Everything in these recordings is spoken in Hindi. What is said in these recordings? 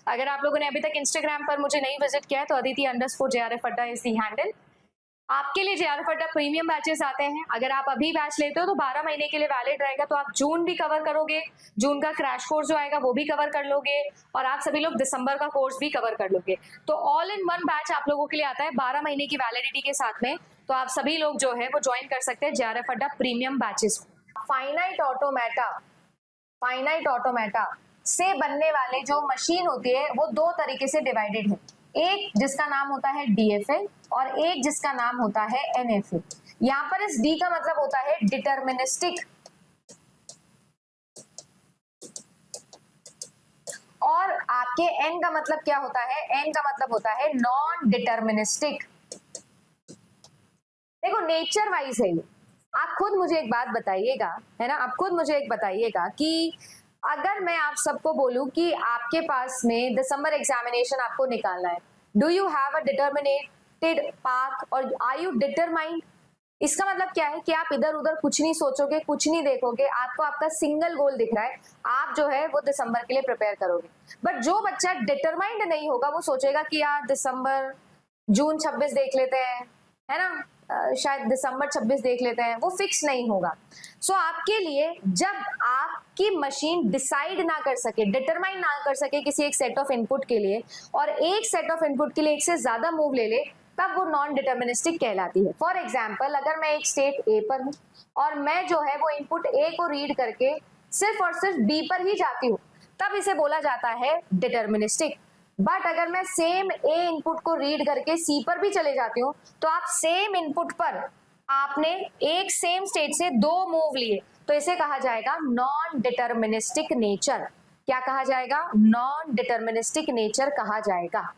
अगर आप लोगों ने अभी तक इंस्टाग्राम पर मुझे नहीं विजिट किया है तो aditi_JRF Adda is the handle. आपके लिए JRF Adda प्रीमियम बैचेस आते हैं। अगर आप अभी बैच लेते हो तो 12 महीने के लिए वैलिड रहेगा, तो आप जून भी कवर करोगे, जून का क्रैश कोर्स जो आएगा वो भी कवर कर लोगे, और आप सभी लोग दिसंबर का कोर्स भी कवर कर लोगे। तो ऑल इन वन बैच आप लोगों के लिए आता है 12 महीने की वैलिडिटी के साथ में। तो आप सभी लोग जो है वो ज्वाइन कर सकते हैं JRF Adda premium batches. Finite automata से बनने वाले जो मशीन होती है वो दो तरीके से डिवाइडेड है, एक जिसका नाम होता है DFA और एक जिसका नाम होता है NFA। यहां पर इस D का मतलब होता है डिटर्मिनिस्टिक और आपके N का मतलब क्या होता है, N का मतलब होता है नॉन डिटर्मिनिस्टिक। देखो नेचर वाइज है ये। आप खुद मुझे एक बात बताइएगा, है ना, आप खुद मुझे एक बताइएगा कि अगर मैं आप सबको बोलूं कि आपके पास में दिसंबर एग्जामिनेशन आपको निकालना है, do you have a determinated path और आर यू डिटरमाइंड? इसका मतलब क्या है कि आप इधर उधर कुछ नहीं सोचोगे, कुछ नहीं देखोगे, आपको आपका सिंगल गोल दिख रहा है, आप जो है वो दिसंबर के लिए प्रिपेयर करोगे। बट जो बच्चा डिटरमाइंड नहीं होगा वो सोचेगा कि यार दिसंबर, जून 26 देख लेते हैं, है ना, शायद दिसंबर 26 देख लेते हैं, वो फिक्स नहीं होगा। सो आपके लिए जब आपकी मशीन डिसाइड ना कर सके, डिटरमाइन ना कर सके किसी एक सेट ऑफ इनपुट के लिए, और एक सेट ऑफ इनपुट के लिए एक से ज्यादा मूव ले ले, तब वो नॉन डिटर्मिनिस्टिक कहलाती है। फॉर एग्जाम्पल, अगर मैं एक स्टेट ए पर हूं और मैं जो है वो इनपुट ए को रीड करके सिर्फ और सिर्फ बी पर ही जाती हूँ, तब इसे बोला जाता है डिटर्मिनिस्टिक। बट अगर मैं सेम ए इनपुट को रीड करके सी पर भी चले जाती हूँ, तो आप सेम इनपुट पर आपने एक सेम स्टेट से दो मूव लिए, तो इसे कहा जाएगा नॉन डिटर्मिनिस्टिक नेचर। क्या कहा जाएगा? नॉन डिटर्मिनिस्टिक नेचर कहा जाएगा।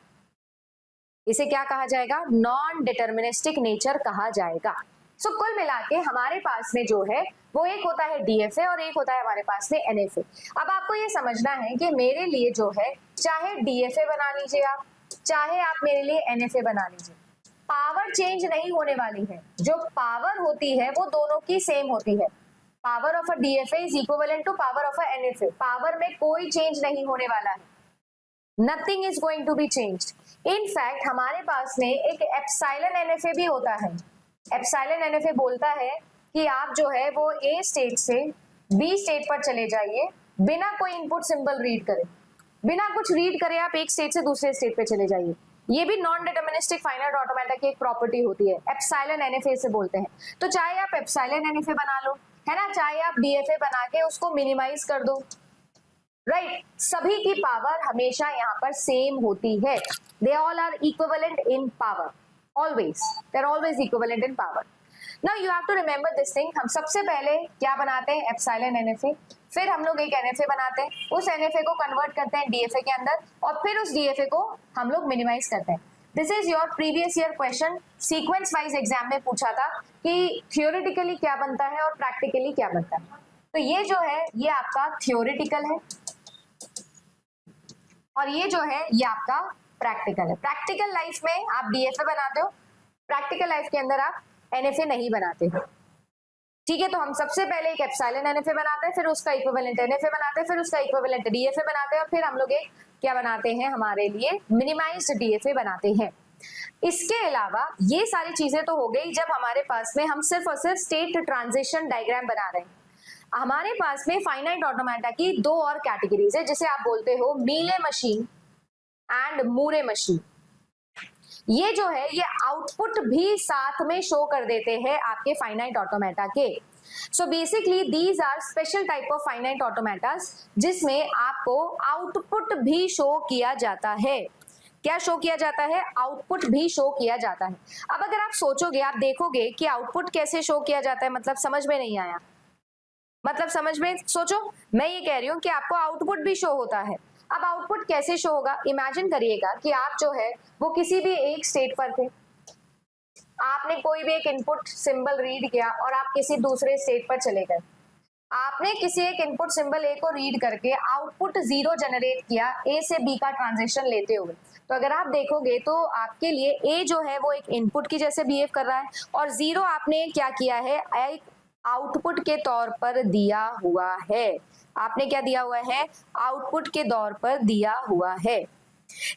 इसे क्या कहा जाएगा? नॉन डिटर्मिनिस्टिक नेचर कहा जाएगा। सो कुल मिला के हमारे पास में जो है वो एक होता है DFA और एक होता है हमारे पास में NFA। अब आपको ये समझना है कि मेरे लिए जो है, चाहे DFA बना लीजिए आप, चाहे आप मेरे लिए NFA बना लीजिए, पावर चेंज नहीं होने वाली है। जो पावर होती है वो दोनों की सेम होती है। Power of a DFA is equivalent to power of a NFA। Power में कोई चेंज नहीं होने वाला है, nothing is going to be changed. In fact हमारे पास में एक एप्सिलॉन NFA भी होता है। एप्सिलॉन NFA बोलता है कि आप जो है वो A स्टेट से B स्टेट पर चले जाइए बिना कोई इनपुट सिंबल रीड करे, बिना कुछ रीड करे आप एक स्टेट से दूसरे स्टेट पे चले जाइए। ये भी नॉन डिटर्मिनिस्टिक फाइनाइट ऑटोमेटा की एक प्रॉपर्टी होती है, एप्सिलॉन NFA से बोलते हैं। तो चाहे आप एप्सिलॉन NFA बना लो, है ना, चाहे आप DFA बना के उसको मिनिमाइज कर दो, राइट, सभी की पावर हमेशा यहाँ पर सेम होती है। They all are equivalent in power, always they are always equivalent in power. Now you have to remember this thing. हम सबसे पहले क्या बनाते हैं? एप्सिलॉन NFA, फिर हम लोग एक NFA बनाते हैं, उस NFA को कन्वर्ट करते हैं DFA के अंदर, और फिर उस DFA को हम लोग मिनिमाइज करते हैं। This is your previous year question, sequence wise exam में पूछा था कि थियोरेटिकली क्या बनता है और प्रैक्टिकली क्या बनता है। तो ये जो है ये आपका थियोरेटिकल है और ये जो है ये आपका प्रैक्टिकल है। प्रैक्टिकल लाइफ में आप DFA बनाते हो, प्रैक्टिकल लाइफ के अंदर आप NFA नहीं बनाते हो, ठीक है। तो हम सबसे पहले एक एप्सिलॉन NFA बनाते हैं, फिर उसका इक्विवेलेंट NFA बनाते हैं, फिर उसका इक्विवेलेंट DFA बनाते हैं, और फिर हम लोग एक क्या बनाते हैं, हमारे लिए मिनिमाइज्ड DFA बनाते हैं। इसके अलावा ये सारी चीजें तो हो गई जब हमारे पास में हम सिर्फ और सिर्फ स्टेट ट्रांजिशन डायग्राम बना रहे हैं। हमारे पास में फाइनाइट ऑटोमेटा की दो और कैटेगरीज है, जिसे आप बोलते हो Mealy machine and Moore machine. ये जो है ये आउटपुट भी साथ में शो कर देते हैं आपके फाइनाइट ऑटोमेटा के। So basically these are special type of finite automatas जिसमें आपको आउटपुट भी शो किया जाता है। क्या शो किया जाता है? आउटपुट भी शो किया जाता है। अब अगर आप सोचोगे, आप देखोगे कि आउटपुट कैसे शो किया जाता है, मतलब समझ में नहीं आया, मतलब समझ में सोचो, मैं ये कह रही हूँ कि आपको आउटपुट भी शो होता है। अब आउटपुट कैसे शो होगा? इमेजिन करिएगा कि आप जो है वो किसी भी एक स्टेट पर थे, आपने कोई भी एक इनपुट सिंबल रीड किया और आप किसी दूसरे स्टेट पर चले गए। आपने किसी एक इनपुट सिंबल ए को रीड करके आउटपुट 0 जनरेट किया A से B का ट्रांजिशन लेते हुए। तो अगर आप देखोगे तो आपके लिए A जो है वो एक इनपुट की जैसे बिहेव कर रहा है, और 0 आपने क्या किया है, एक आउटपुट के तौर पर दिया हुआ है। आपने क्या दिया हुआ है? आउटपुट के तौर पर दिया हुआ है।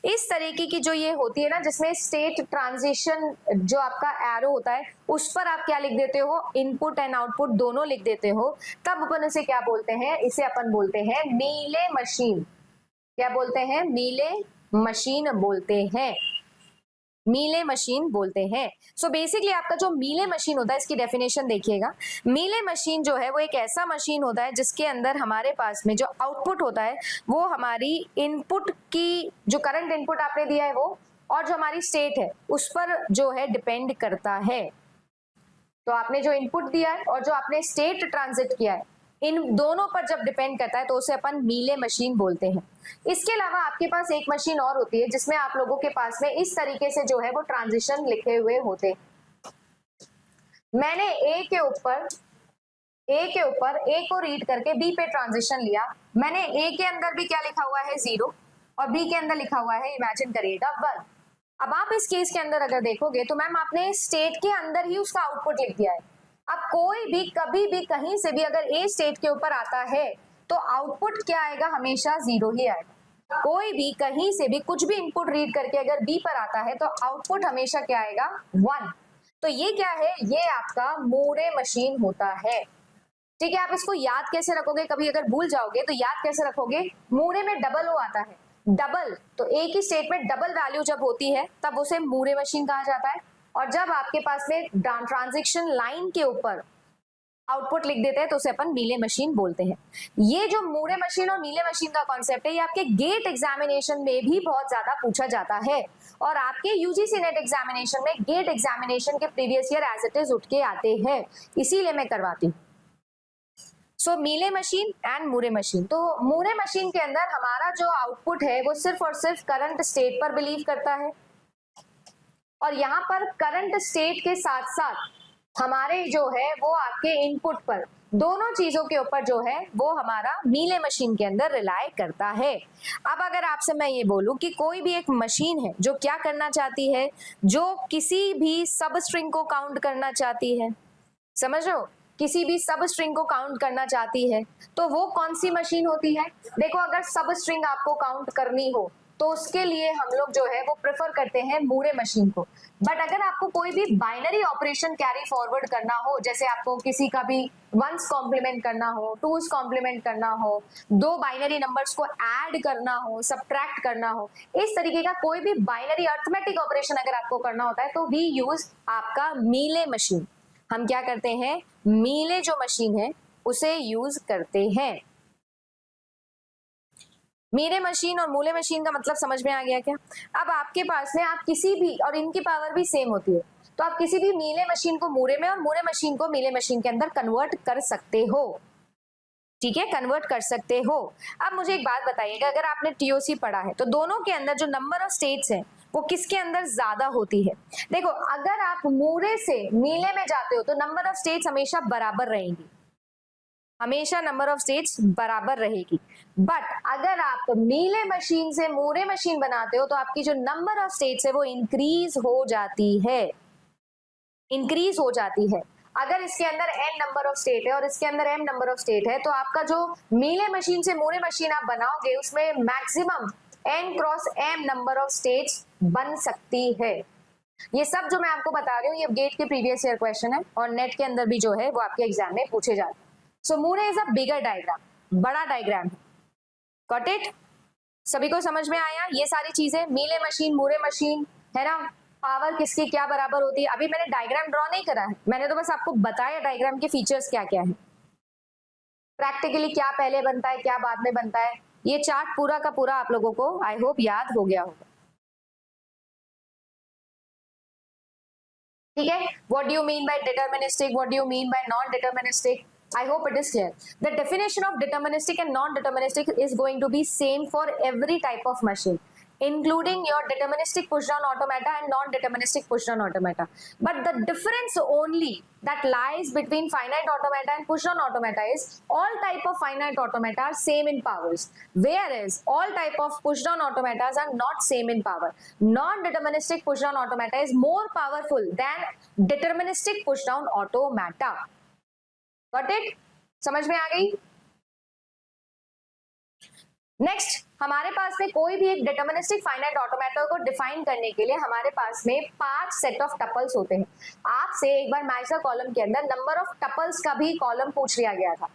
इस तरीके की जो ये होती है ना, जिसमें स्टेट ट्रांजिशन जो आपका एरो होता है उस पर आप क्या लिख देते हो, इनपुट एंड आउटपुट दोनों लिख देते हो, तब अपन इसे क्या बोलते हैं, इसे अपन बोलते हैं मीले मशीन। क्या बोलते हैं, मीले मशीन बोलते हैं, मीले मशीन बोलते हैं। सो बेसिकली आपका जो मीले मशीन होता है, इसकी डेफिनेशन देखिएगा। मीले मशीन जो है वो एक ऐसा मशीन होता है जिसके अंदर हमारे पास में जो आउटपुट होता है वो हमारी इनपुट की, जो करंट इनपुट आपने दिया है वो, और जो हमारी स्टेट है उस पर जो है डिपेंड करता है। तो आपने जो इनपुट दिया है और जो आपने स्टेट ट्रांजिट किया है, इन दोनों पर जब डिपेंड करता है तो उसे अपन मीले मशीन बोलते हैं। इसके अलावा आपके पास एक मशीन और होती है जिसमें आप लोगों के पास में इस तरीके से जो है वो ट्रांजिशन लिखे हुए होते हैं। मैंने ए के ऊपर ए को रीड करके बी पे ट्रांजिशन लिया। मैंने ए के अंदर भी क्या लिखा हुआ है, 0, और बी के अंदर लिखा हुआ है, इमेजिन करिएगा, 1। अब आप इस केस के अंदर अगर देखोगे तो मैम आपने स्टेट के अंदर ही उसका आउटपुट लिख दिया है। अब कोई भी कभी भी कहीं से भी अगर ए स्टेट के ऊपर आता है तो आउटपुट क्या आएगा, हमेशा 0 ही आएगा। कोई भी कहीं से भी कुछ भी इनपुट रीड करके अगर बी पर आता है तो आउटपुट हमेशा क्या आएगा, 1। तो ये क्या है, ये आपका मूरे मशीन होता है। ठीक है, आप इसको याद कैसे रखोगे, कभी अगर भूल जाओगे तो याद कैसे रखोगे, मूरे में डबल ओ आता है, डबल, तो एक ही स्टेट में डबल वैल्यू जब होती है तब उसे मूरे मशीन कहा जाता है। और जब आपके पास में ट्रांजिशन लाइन के ऊपर आउटपुट लिख देते हैं तो उसे अपन मीले मशीन बोलते हैं। ये जो मूरे मशीन और मीले मशीन का कॉन्सेप्ट है, ये आपके गेट एग्जामिनेशन में भी बहुत ज्यादा पूछा जाता है, और आपके यूजीसी नेट एग्जामिनेशन में गेट एग्जामिनेशन के previous year as it is उठ के आते हैं, इसीलिए मैं करवाती हूँ। सो Mealy machine and Moore machine. तो मूरे मशीन के अंदर हमारा जो आउटपुट है वो सिर्फ और सिर्फ करंट स्टेट पर बिलीव करता है, और यहाँ पर करंट स्टेट के साथ साथ हमारे जो है वो आपके इनपुट पर, दोनों चीजों के ऊपर जो है वो हमारा मीले मशीन के अंदर रिलाय करता है। अब अगर आपसे मैं ये बोलूं कि कोई भी एक मशीन है जो क्या करना चाहती है, जो किसी भी सब स्ट्रिंग को काउंट करना चाहती है, समझ रहे हो, किसी भी सब स्ट्रिंग को काउंट करना चाहती है, तो वो कौन सी मशीन होती है। देखो, अगर सब स्ट्रिंग आपको काउंट करनी हो तो उसके लिए हम लोग जो है वो प्रेफर करते हैं मूरे मशीन को। बट अगर आपको कोई भी बाइनरी ऑपरेशन कैरी फॉरवर्ड करना हो, जैसे आपको किसी का भी वंस कॉम्प्लीमेंट करना हो, टूस कॉम्प्लीमेंट करना हो, दो बाइनरी नंबर्स को ऐड करना हो, सब्ट्रैक्ट करना हो, इस तरीके का कोई भी बाइनरी अर्थमेटिक ऑपरेशन अगर आपको करना होता है तो वी यूज आपका मीले मशीन। हम क्या करते हैं, मीले जो मशीन है उसे यूज करते हैं। मीले मशीन और मूले मशीन का मतलब समझ में आ गया क्या। अब आपके पास में आप किसी भी, और इनकी पावर भी सेम होती है, तो आप किसी भी मीले मशीन को मूरे में और मूरे मशीन को मीले मशीन के अंदर कन्वर्ट कर सकते हो। ठीक है, कन्वर्ट कर सकते हो। अब मुझे एक बात बताइएगा, अगर आपने टीओसी पढ़ा है तो दोनों के अंदर जो नंबर ऑफ स्टेट्स हैं वो किसके अंदर ज्यादा होती है। देखो, अगर आप मूरे से मीले में जाते हो तो नंबर ऑफ स्टेट्स हमेशा बराबर रहेंगी, हमेशा नंबर ऑफ स्टेट्स बराबर रहेगी। बट अगर आप मीले मशीन से मूरे मशीन बनाते हो तो आपकी जो नंबर ऑफ स्टेट्स है वो इंक्रीज हो जाती है, इंक्रीज हो जाती है। अगर इसके अंदर n नंबर ऑफ स्टेट है और इसके अंदर m नंबर ऑफ स्टेट है तो आपका जो मीले मशीन से मूरे मशीन आप बनाओगे उसमें maximum n cross m number of states बन सकती है। ये सब जो मैं आपको बता रही हूँ ये गेट के प्रीवियस ईयर क्वेश्चन है और नेट के अंदर भी जो है वो आपके एग्जाम में पूछे जाते हैं। सो मूरे इज अ बिगर डायग्राम, बड़ा डायग्राम है। Got it? सभी को समझ में आया ये सारी चीजें, मीले मशीन मूरे मशीन, है ना, पावर किसकी क्या बराबर होती है। अभी मैंने डायग्राम ड्रॉ नहीं करा है, मैंने तो बस आपको बताया डायग्राम के फीचर्स क्या क्या है, प्रैक्टिकली क्या पहले बनता है क्या बाद में बनता है। ये चार्ट पूरा का पूरा आप लोगों को आई होप याद हो गया होगा। ठीक है, what do you mean by deterministic, what do you mean by non-deterministic? I hope it is clear. The definition of deterministic and non-deterministic is going to be same for every type of machine, including your deterministic pushdown automata and non-deterministic pushdown automata. But the difference only that lies between finite automata and pushdown automata is all type of finite automata are same in powers, whereas all type of pushdown automatas are not same in power. Non-deterministic pushdown automata is more powerful than deterministic pushdown automata. Got it? समझ में आ गई? नेक्स्ट हमारे पास में कोई भी एक डिटर्मिनिस्टिक फाइनाइट ऑटोमेटा को डिफाइन करने के लिए हमारे पास में 5 सेट ऑफ टपल्स होते हैं। आपसे एक बार मैच द कॉलम के अंदर नंबर ऑफ टपल्स का भी कॉलम पूछ लिया गया था।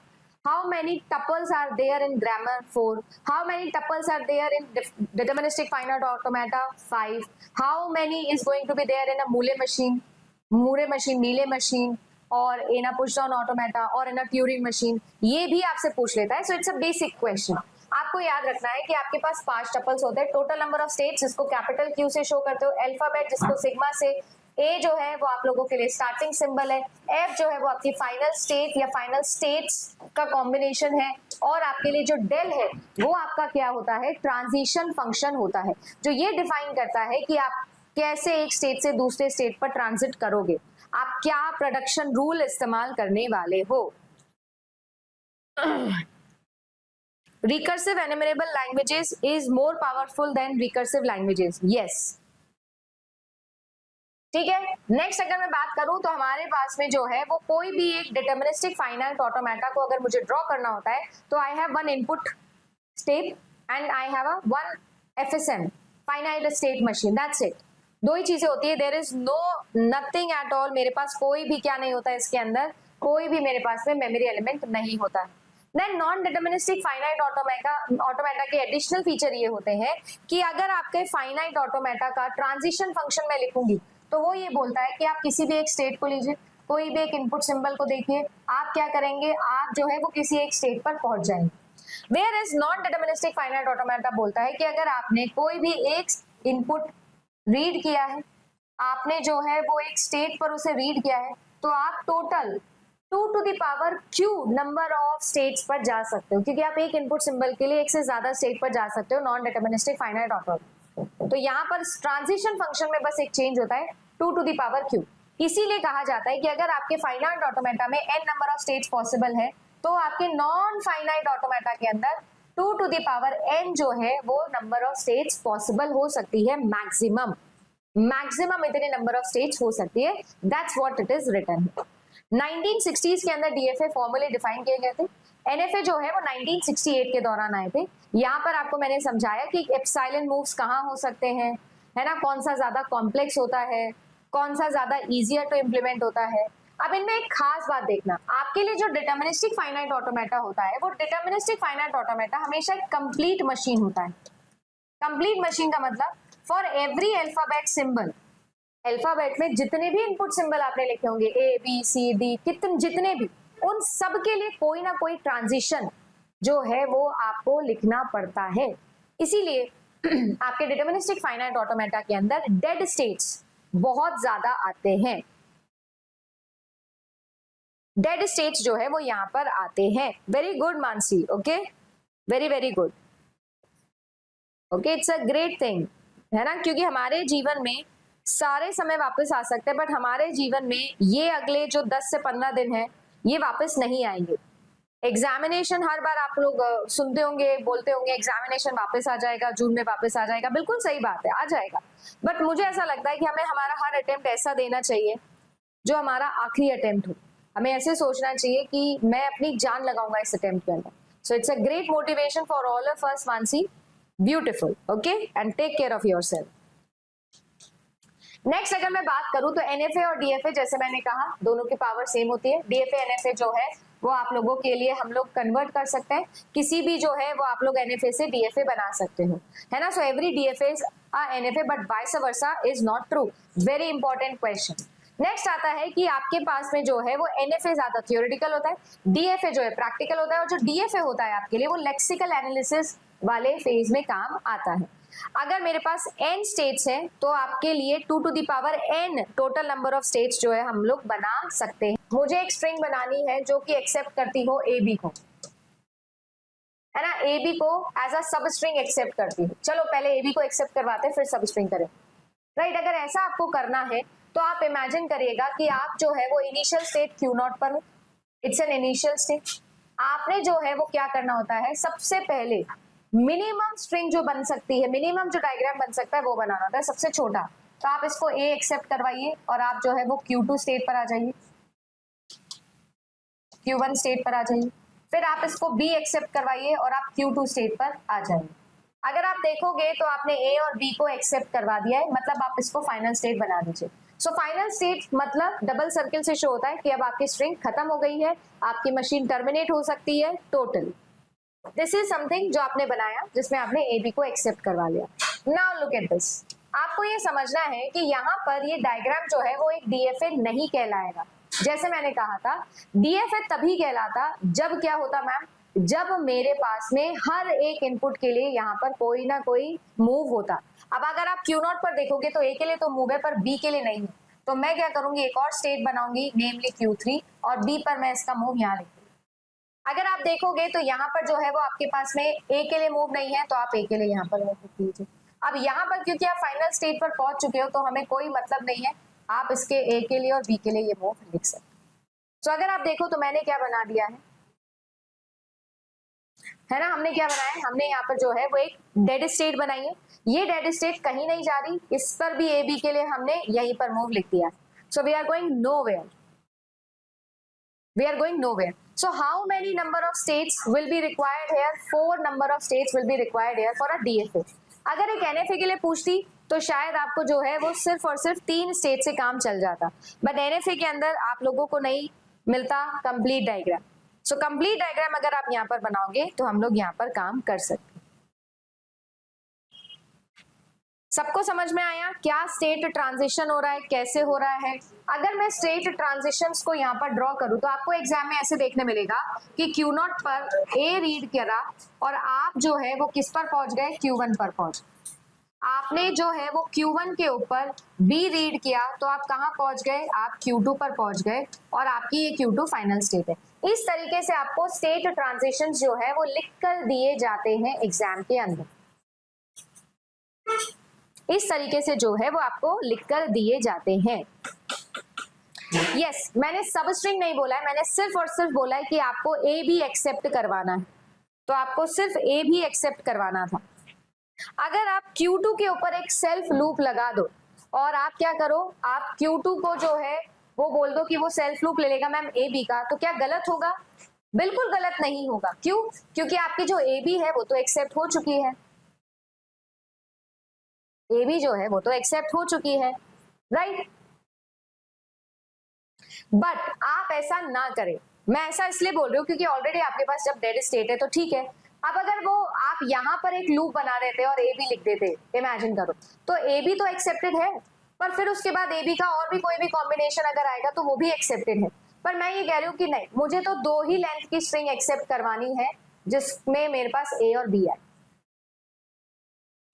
How many tuples are there in grammar? 4. How many tuples are there in deterministic finite automata? 5. How many is going to be there in a Moole machine, Mealy machine, or in a push down automata, or in a Turing machine? ये भी आपसे पूछ लेता है। So it's a basic question. आपको याद रखना है कि आपके पास 5 टपल्स होते हैं। टोटल नंबर ऑफ स्टेट्स जिसको कैपिटल क्यू से शो करते हो, अल्फाबेट जिसको सिग्मा से, ए जो है वो आप लोगों के लिए स्टार्टिंग सिंबल है, एफ जो है वो आपकी फाइनल स्टेट या फाइनल स्टेट्स का कॉम्बिनेशन है, और आपके लिए जो डेल है वो आपका क्या होता है, ट्रांजिशन फंक्शन होता है, जो ये डिफाइन करता है कि आप कैसे एक स्टेट से दूसरे स्टेट पर ट्रांजिट करोगे, आप क्या प्रोडक्शन रूल इस्तेमाल करने वाले हो। Recursive enumerable languages is more powerful than recursive languages, yes, ठीक है। नेक्स्ट अगर मैं बात करूं तो हमारे पास में जो है वो कोई भी एक डिटर्मिनिस्टिक फाइनाइट ऑटोमेटा को अगर मुझे ड्रॉ करना होता है तो I have one input state and I have one FSM, finite state machine, that's it. दो ही चीजें होती है, there is no nothing at all. मेरे पास कोई भी क्या नहीं होता है, इसके अंदर कोई भी मेरे पास में मेमोरी एलिमेंट नहीं होता है। Then non deterministic finite automata के एडिशनल फीचर ये होते हैं कि अगर आपके फाइनाइट ऑटोमेटा का ट्रांजिशन फंक्शन मैं लिखूंगी तो वो ये बोलता है कि आप किसी भी एक स्टेट को लीजिए, कोई भी एक इनपुट सिंबल को देखिए, आप क्या करेंगे, आप जो है वो किसी एक स्टेट पर पहुंच जाएंगे। Where is non deterministic finite automata बोलता है कि अगर आपने कोई भी एक इनपुट रीड किया है, आपने जो है वो एक स्टेट पर उसे रीड किया है, तो आप total 2 to the power q number of states पर जा सकते हो, क्योंकि आप एक इनपुट सिंबल के लिए एक से ज्यादा स्टेट पर जा सकते हो नॉन डिटर्मिनिस्टिक फाइनाइट ऑटोमेटा। तो यहाँ पर ट्रांजिशन फंक्शन में बस एक चेंज होता है 2 to the power q। इसीलिए कहा जाता है कि अगर आपके फाइनाइट ऑटोमेटा में n number of states possible है तो आपके नॉन फाइनाइट ऑटोमेटा के अंदर 2 to the power n जो है वो नंबर ऑफ स्टेट्स पॉसिबल हो सकती है, मैक्सिमम इतने नंबर ऑफ स्टेट्स हो सकती है, that's what it is written. 1960s के अंदर डीएफए फॉर्मूले डिफाइन किए गए थे। एनएफए जो है वो 1968 के दौरान आए थे। यहाँ पर आपको मैंने समझाया कि एप्सिलॉन मूव्स कहाँ हो सकते हैं, है ना, कौन सा ज्यादा कॉम्प्लेक्स होता है, कौन सा ज्यादा इजियर टू इम्प्लीमेंट होता है। अब इनमें एक खास बात देखना, आपके लिए जो डिटर्मिनिस्टिक फाइनाइट ऑटोमेटा होता है वो डिटर्मिनिस्टिक फाइनाइट ऑटोमेटा हमेशा एक कंप्लीट मशीन होता है। कंप्लीट मशीन का मतलब for every alphabet symbol, alphabet में जितने भी इनपुट सिंबल आपने लिखे होंगे ए बी सी डी जितने भी, उन सब के लिए कोई ना कोई ट्रांजिशन जो है वो आपको लिखना पड़ता है। इसीलिए आपके डिटर्मिनिस्टिक फाइनाइट ऑटोमेटा के अंदर डेड स्टेट्स बहुत ज्यादा आते हैं, डेड स्टेट्स जो है वो यहाँ पर आते हैं। Very good Mansi, okay, very very good, okay, it's a great thing, है ना, क्योंकि हमारे जीवन में सारे समय वापस आ सकते हैं बट हमारे जीवन में ये अगले जो 10 से 15 दिन है ये वापस नहीं आएंगे। एग्जामिनेशन हर बार आप लोग सुनते होंगे, बोलते होंगे एग्जामिनेशन वापस आ जाएगा, जून में वापस आ जाएगा, बिल्कुल सही बात है, आ जाएगा, बट मुझे ऐसा लगता है कि हमें हमारा हर अटेम्प्ट ऐसा देना चाहिए जो हमारा आखिरी अटेम्प्ट हो। हमें ऐसे सोचना चाहिए कि मैं अपनी जान लगाऊंगा इस अटेम्प्ट के अंदर। So it's a great motivation for all of us Mansi, beautiful, okay, and take care of yourself. Next अगर मैं बात करूं तो एनएफए और डीएफए, जैसे मैंने कहा दोनों की पावर सेम होती है। डीएफए एनएफए जो है वो आप लोगों के लिए हम लोग कन्वर्ट कर सकते हैं, किसी भी जो है वो आप लोग एनएफए से डीएफए बना सकते हो, है ना। So every DFA is a NFA but vice versa is not true, very important question. Next आता है कि आपके पास में जो है वो एनएफए ज्यादा थियोरेटिकल होता है, डीएफए जो है प्रैक्टिकल होता है, और जो डीएफए होता है आपके लिए वो लेक्सिकल एनालिसिस वाले फेज में काम आता है। अगर मेरे पास n स्टेट्स हैं तो आपके लिए 2 to the power n total number of states जो है हम लोग बना सकते हैं। मुझे एक स्ट्रिंग बनानी है जो कि एक्सेप्ट करती हो ए बी को, है ना, ए बी को एज अ सब स्ट्रिंग एक्सेप्ट करती हो। चलो पहले ए बी को एक्सेप्ट करवाते हैं फिर सब स्ट्रिंग करें, राइट। अगर ऐसा आपको करना है तो आप इमेजिन करिएगा कि आप जो है वो इनिशियल स्टेट क्यू नॉट पर हो, इट्स एन इनिशियल स्टेट। आपने जो है वो क्या करना होता है, सबसे पहले मिनिमम स्ट्रिंग जो बन सकती है, मिनिमम जो डायग्राम बन सकता है वो बनाना होता है, सबसे छोटा। तो आप इसको ए एक्सेप्ट करवाइए और आप जो है वो Q2 स्टेट पर आ जाइए, Q1 स्टेट पर आ जाइए, फिर आप इसको बी एक्सेप्ट करवाइए और आप Q2 स्टेट पर आ जाइए। अगर आप देखोगे तो आपने ए और बी को एक्सेप्ट करवा दिया है, मतलब आप इसको फाइनल स्टेट बना दीजिए। सो फाइनल स्टेट मतलब डबल सर्किल से शो होता है कि अब आपकी स्ट्रिंग खत्म हो गई है, आपकी मशीन टर्मिनेट हो सकती है टोटल। दिस इज समथिंग जो आपने बनाया जिसमें आपने ए बी को एक्सेप्ट करवा लिया। नाउ लुक एट दिस, आपको ये समझना है कि यहाँ पर ये डायग्राम जो है वो एक डीएफए नहीं कहलाएगा। जैसे मैंने कहा था डीएफए तभी कहलाता जब क्या होता मैम, जब मेरे पास में हर एक इनपुट के लिए यहाँ पर कोई ना कोई मूव होता। अब अगर आप Q0 पर देखोगे तो ए के लिए तो मूव है पर बी के लिए नहीं है, तो मैं क्या करूंगी एक और स्टेट बनाऊंगी नेमली Q3 और बी पर मैं इसका मूव यहाँ लिखूंगी। अगर आप देखोगे तो यहाँ पर जो है वो आपके पास में ए के लिए मूव नहीं है, तो आप ए के लिए यहाँ पर मूव लिख दीजिए। अब यहाँ पर क्योंकि आप फाइनल स्टेट पर पहुंच चुके हो तो हमें कोई मतलब नहीं है, आप इसके ए के लिए और बी के लिए ये मूव लिख सकते हैं। तो अगर आप देखो तो मैंने क्या बना दिया है ना, हमने क्या बनाया है, हमने यहाँ पर जो है वो एक डेड स्टेट बनाई है। ये डेड स्टेट कहीं नहीं जा रही, इस पर भी ए बी के लिए हमने यहीं पर मूव लिख दिया। So we are going nowhere, we are going nowhere. So how many number of states will be required here? 4 number of states will be required here for a DFA. अगर एक NFA के लिए पूछती तो शायद आपको जो है वो सिर्फ और सिर्फ 3 स्टेट से काम चल जाता, बट NFA के अंदर आप लोगों को नहीं मिलता complete diagram. So complete diagram अगर आप यहाँ पर बनाओगे तो हम लोग यहाँ पर काम कर सकते। सबको समझ में आया क्या स्टेट ट्रांजिशन हो रहा है, कैसे हो रहा है? अगर मैं स्टेट ट्रांजिशंस को यहाँ पर ड्रॉ करूँ तो आपको एग्जाम में ऐसे देखने मिलेगा कि Q0 पर ए रीड करा और आप जो है वो किस पर पहुंच गए, Q1 पर पहुंच। आपने जो है वो Q1 के ऊपर बी रीड किया तो आप कहाँ पहुंच गए, आप Q2 पर पहुंच गए और आपकी ये Q2 फाइनल स्टेट है। इस तरीके से आपको स्टेट ट्रांजिशन जो है वो लिख कर दिए जाते हैं एग्जाम के अंदर। इस तरीके से जो है वो आपको लिखकर दिए जाते हैं। यस, मैंने सब स्ट्रिंग नहीं बोला है, मैंने सिर्फ और सिर्फ बोला है कि आपको ए भी एक्सेप्ट करवाना है, तो आपको सिर्फ ए भी एक्सेप्ट करवाना था। अगर आप Q2 के ऊपर एक सेल्फ लूप लगा दो और आप क्या करो, आप Q2 को जो है वो बोल दो कि वो सेल्फ लूप ले लेगा मैम ए बी का, तो क्या गलत होगा? बिल्कुल गलत नहीं होगा। क्यों? क्योंकि आपकी जो ए बी है वो तो एक्सेप्ट हो चुकी है, ए बी जो है वो तो एक्सेप्ट हो चुकी है, राइट? बट आप ऐसा ना करें, मैं ऐसा इसलिए बोल रही हूँ क्योंकि ऑलरेडी आपके पास जब डेड स्टेट है तो ठीक है। अब अगर वो आप यहाँ पर एक लूप बना देते और ए बी लिख देते, इमेजिन करो, तो ए बी तो एक्सेप्टेड है, पर फिर उसके बाद ए बी का और भी कोई भी कॉम्बिनेशन अगर आएगा तो वो भी एक्सेप्टेड है। पर मैं ये कह रही हूँ कि नहीं, मुझे तो 2 ही लेंथ की स्ट्रिंग एक्सेप्ट करवानी है जिसमें मेरे पास ए और बी है।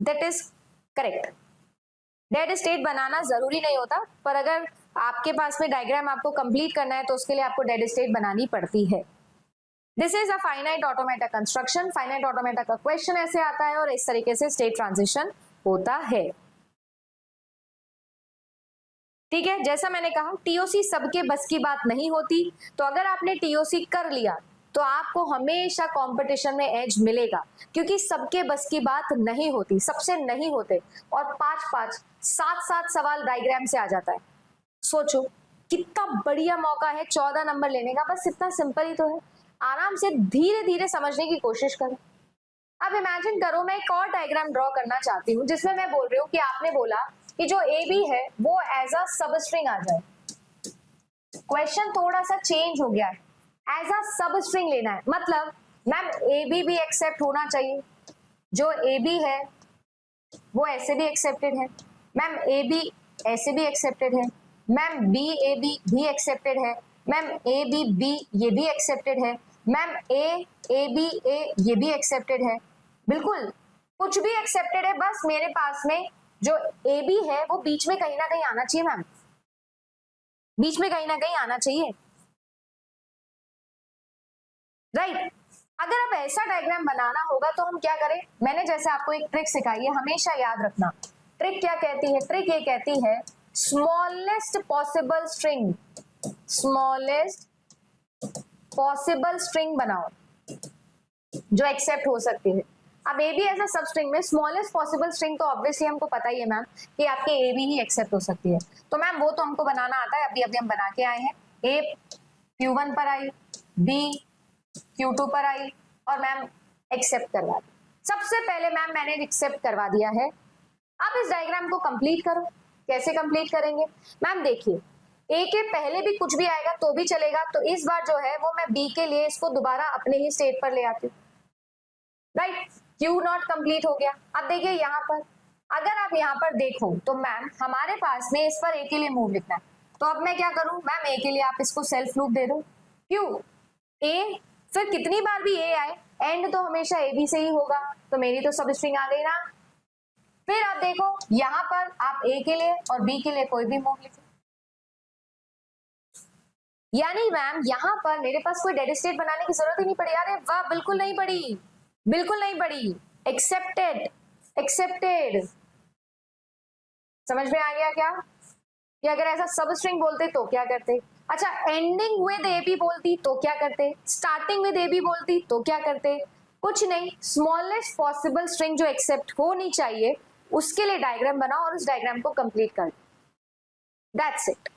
That is correct. Dead state बनाना जरूरी नहीं होता, पर अगर आपके पास में डायग्राम आपको कंप्लीट करना है तो उसके लिए आपको डेड स्टेट बनानी पड़ती है। This is a finite automata construction. Finite automata का क्वेश्चन ऐसे आता है और इस तरीके से स्टेट ट्रांजिशन होता है। ठीक है, जैसा मैंने कहा टीओसी सबके बस की बात नहीं होती, तो अगर आपने टीओसी कर लिया तो आपको हमेशा कंपटीशन में एज मिलेगा, क्योंकि सबके बस की बात नहीं होती, सबसे नहीं होते, और 5-5 7-7 सवाल डायग्राम से आ जाता है। सोचो कितना बढ़िया मौका है 14 नंबर लेने का, बस इतना सिंपल ही तो है। आराम से धीरे धीरे समझने की कोशिश करो। अब इमेजिन करो मैं एक और डायग्राम ड्रॉ करना चाहती हूँ जिसमें मैं बोल रही हूँ कि आपने बोला कि जो ए बी है वो एज अ सब स्ट्रिंग आ जाए। क्वेश्चन थोड़ा सा चेंज हो गया है, एज अ सब स्ट्रिंग लेना है, मतलब मैम ए बी भी एक्सेप्ट होना चाहिए, जो ए बी है वो ऐसे भी एक्सेप्टेड है, मैम ए बी ऐसे भी एक्सेप्टेड है, मैम बी ए बी भी एक्सेप्टेड है, मैम ए बी बी ये भी एक्सेप्टेड है, मैम ए बी ए ये भी एक्सेप्टेड है। बिल्कुल कुछ भी एक्सेप्टेड है, बस मेरे पास में जो ए बी है वो बीच में कहीं ना कहीं आना चाहिए मैम, बीच में कहीं ना कहीं आना चाहिए, राइट? अगर अब ऐसा डायग्राम बनाना होगा तो हम क्या करें, मैंने जैसे आपको एक ट्रिक सिखाई है, हमेशा याद रखना। ट्रिक क्या कहती है? ट्रिक ये कहती है smallest possible string, smallest possible string बनाओ जो एक्सेप्ट हो सकती है। अब ए बी एज अ सब स्ट्रिंग में स्मॉलेस्ट पॉसिबल स्ट्रिंग तो ऑब्वियसली हमको पता ही है मैम कि आपके ए बी ही एक्सेप्ट हो सकती है, तो मैम वो तो हमको बनाना आता है, अभी अभी हम बना के आए हैं। ए Q1 पर आई, बी Q2 पर आई और मैम एक्सेप्ट करवा दी। सबसे पहले मैम मैंने एक्सेप्ट करवा दिया है। अब इस डायग्राम को कंप्लीट करो। कैसे कंप्लीट करेंगे मैम? देखिए ए के पहले भी कुछ भी आएगा तो भी चलेगा, तो इस बार जो है वो मैं बी के लिए इसको दोबारा अपने ही स्टेट पर ले आती हूँ, राइट। क्यू नॉट कंप्लीट हो गया। अब देखिए यहाँ पर अगर आप यहाँ पर देखो तो मैम हमारे पास में इस पर ए के लिए मूव लिखना है, तो अब मैं क्या करूं मैम? ए के लिए आप इसको सेल्फ लूप दे दो। क्यों? ए फिर कितनी बार भी ए आए एंड तो हमेशा ए बी से ही होगा, तो मेरी तो सब स्ट्रिंग आ गई ना। फिर आप देखो यहाँ पर आप ए के लिए और बी के लिए कोई भी मूव लिखो, यानी मैम यहाँ पर मेरे पास कोई डेड स्टेट बनाने की जरूरत ही नहीं पड़ी। अरे वाह, बिल्कुल नहीं पड़ी, बिल्कुल नहीं पड़ी। Accepted, accepted. समझ में आ गया क्या कि अगर ऐसा सब स्ट्रिंग बोलते तो क्या करते? अच्छा, एंडिंग विद ए बी बोलती तो क्या करते? स्टार्टिंग विद ए बी बोलती तो क्या करते? कुछ नहीं, स्मॉलेस्ट पॉसिबल स्ट्रिंग जो एक्सेप्ट होनी चाहिए उसके लिए डायग्राम बनाओ और उस डायग्राम को कंप्लीट कर। That's it.